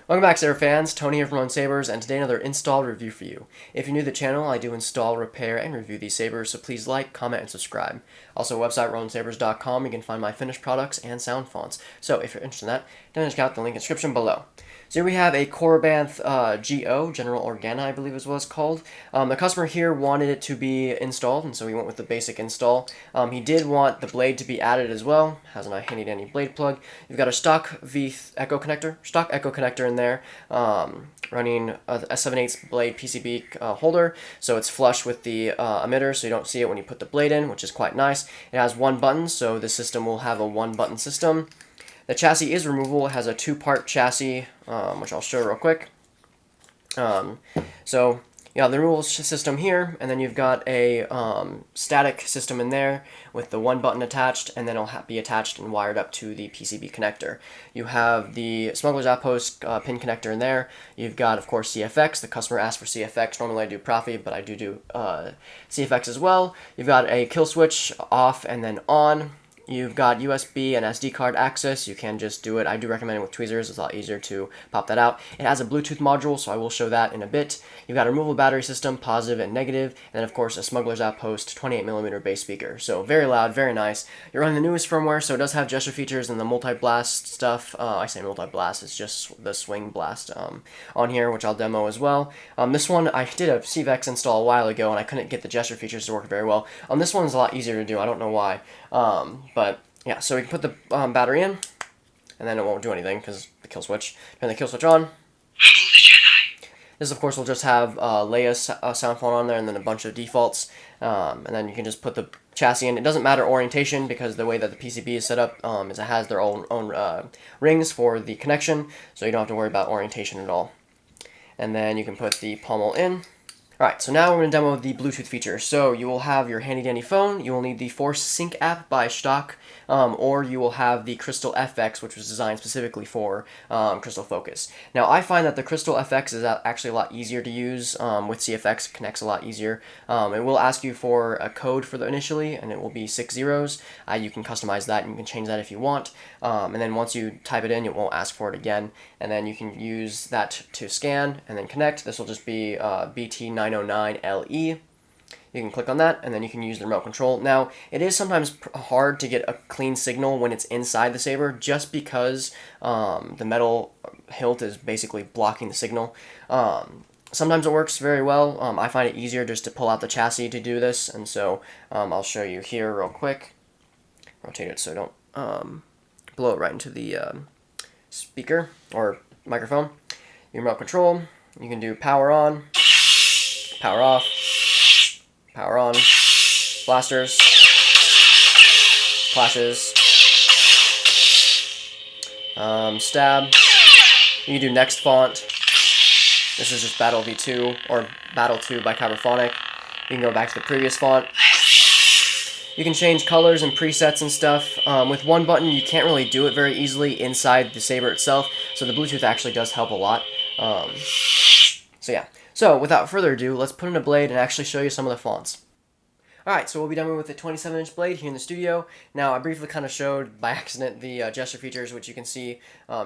Welcome back, Saber fans. Tony here from RoninSabers, and today another install review for you. If you're new to the channel, I do install, repair, and review these sabers, so please like, comment, and subscribe. Also, website RoninSabers.com, you can find my finished products and sound fonts. So if you're interested in that, don't check out the link in the description below. So here we have a Korbanth GO, General Organa, I believe is what it's called. The customer here wanted it to be installed, and so he went with the basic install. He did want the blade to be added as well. Has a handy dandy blade plug. You've got a stock Echo connector in there, running a S7/8 blade PCB holder, so it's flush with the emitter, so you don't see it when you put the blade in, which is quite nice. It has one button, so this system will have a one-button system. The chassis is removable. It has a two-part chassis, which I'll show real quick. So you have the removable system here, and then you've got a static system in there with the one button attached, and then it'll be attached and wired up to the PCB connector. You have the smuggler's outpost pin connector in there. You've got, of course, CFX. The customer asked for CFX. Normally I do Profi, but I do CFX as well. You've got a kill switch off and then on. You've got USB and SD card access. You can just do it. I do recommend it with tweezers. It's a lot easier to pop that out. It has a Bluetooth module, so I will show that in a bit. You've got a removable battery system, positive and negative, and then of course a Smuggler's Outpost 28mm bass speaker. So very loud, very nice. You're running the newest firmware, so it does have gesture features and the multi-blast stuff. I say multi-blast, it's just the swing blast on here, which I'll demo as well. This one, I did a CFX install a while ago, and I couldn't get the gesture features to work very well. This one's a lot easier to do. I don't know why. But yeah, so we can put the battery in, and then it won't do anything because the kill switch. Turn the kill switch on. This, of course, will just have Leia's sound font on there, and then a bunch of defaults, and then you can just put the chassis in. It doesn't matter orientation because the way that the PCB is set up is it has their own rings for the connection, so you don't have to worry about orientation at all. And then you can put the pommel in. Alright, so now we're going to demo the Bluetooth feature. So you will have your handy dandy phone, you will need the Force Sync app by Shtok, or you will have the Crystal FX, which was designed specifically for Crystal Focus. Now I find that the Crystal FX is actually a lot easier to use with CFX. It connects a lot easier. It will ask you for a code for the initially, and it will be 6 zeros. You can customize that, and you can change that if you want. And then once you type it in, it won't ask for it again. And then you can use that to scan and then connect. This will just be BT909LE. You can click on that, and then you can use the remote control. Now, it is sometimes hard to get a clean signal when it's inside the saber, just because the metal hilt is basically blocking the signal. Sometimes it works very well. I find it easier just to pull out the chassis to do this, and so I'll show you here real quick. Rotate it so I don't blow it right into the speaker or microphone. Your remote control, you can do power on, power off, power on, blasters, flashes, stab. You can do next font. This is just Battle V2 or Battle 2 by Kyberphonic. You can go back to the previous font. You can change colors and presets and stuff. With one button, you can't really do it very easily inside the saber itself, so the Bluetooth actually does help a lot. So yeah. So without further ado, let's put in a blade and actually show you some of the fonts. Alright, so we'll be done with a 27-inch blade here in the studio. Now, I briefly kind of showed by accident the gesture features, which you can see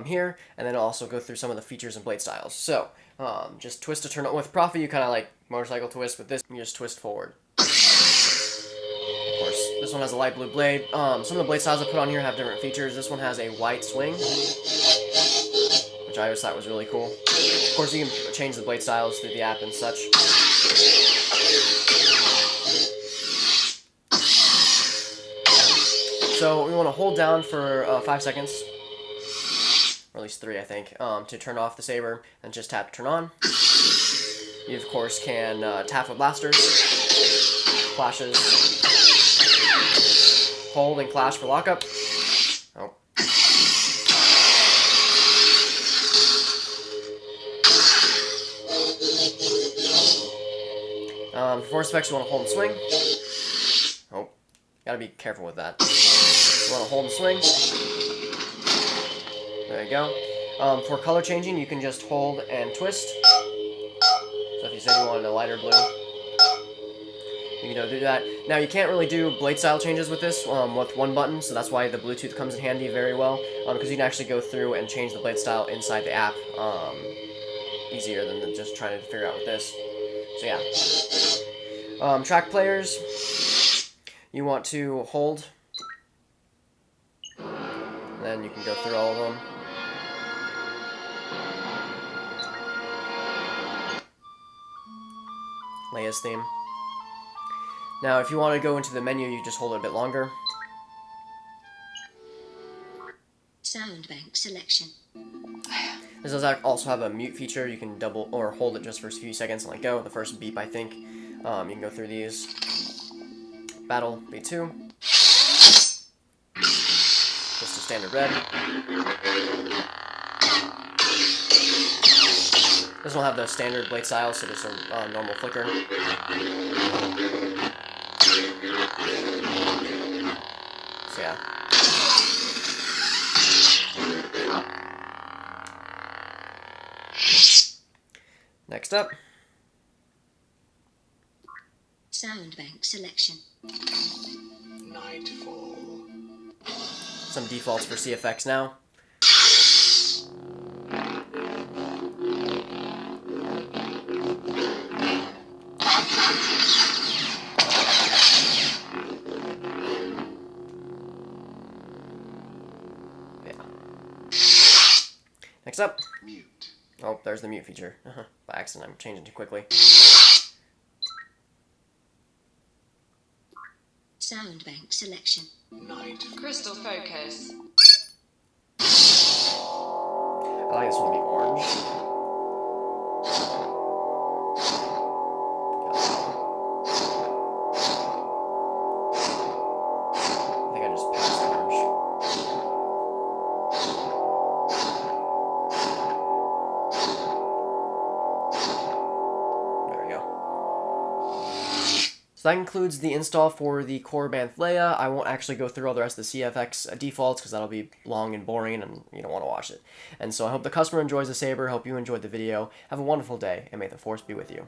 here, and then I'll also go through some of the features and blade styles. So, just twist to turn on. With Profi, you kind of like motorcycle twist. With this, you just twist forward. Of course, this one has a light blue blade. Some of the blade styles I put on here have different features. This one has a white swing, which I always thought was really cool. Of course, you can change the blade styles through the app and such. So we want to hold down for 5 seconds, or at least 3, I think, to turn off the saber, and just tap to turn on. You, of course, can tap with blasters, flashes, hold and clash for lockup. Oh. For force effects, you want to hold and swing. Oh, gotta be careful with that. You want to hold and swing. There you go. For color changing, you can just hold and twist. So if you said you wanted a lighter blue, You can do that. Now, you can't really do blade style changes with this with one button, so that's why the Bluetooth comes in handy very well, because you can actually go through and change the blade style inside the app easier than just trying to figure out with this. So yeah. Track players, you want to hold, and then you can go through all of them. Leia's theme. Now, if you want to go into the menu, you just hold it a bit longer. Sound bank selection. This does also have a mute feature. You can double or hold it just for a few seconds and let go. The first beep, I think. You can go through these. Battle, B2. Just a standard red. This will have the standard blade style, so just a normal flicker. So yeah. Next up. Sound bank selection. Nightfall. Some defaults for CFX now. Next up. Mute. Oh, there's the mute feature. By accident, I'm changing too quickly. Sound bank selection. Night. Crystal focus. I like this one to be orange. I think I just passed orange. There we go. So that concludes the install for the Korbanth Leia. I won't actually go through all the rest of the CFX defaults because that'll be long and boring and you don't want to watch it. And so I hope the customer enjoys the saber. Hope you enjoyed the video. Have a wonderful day and may the force be with you.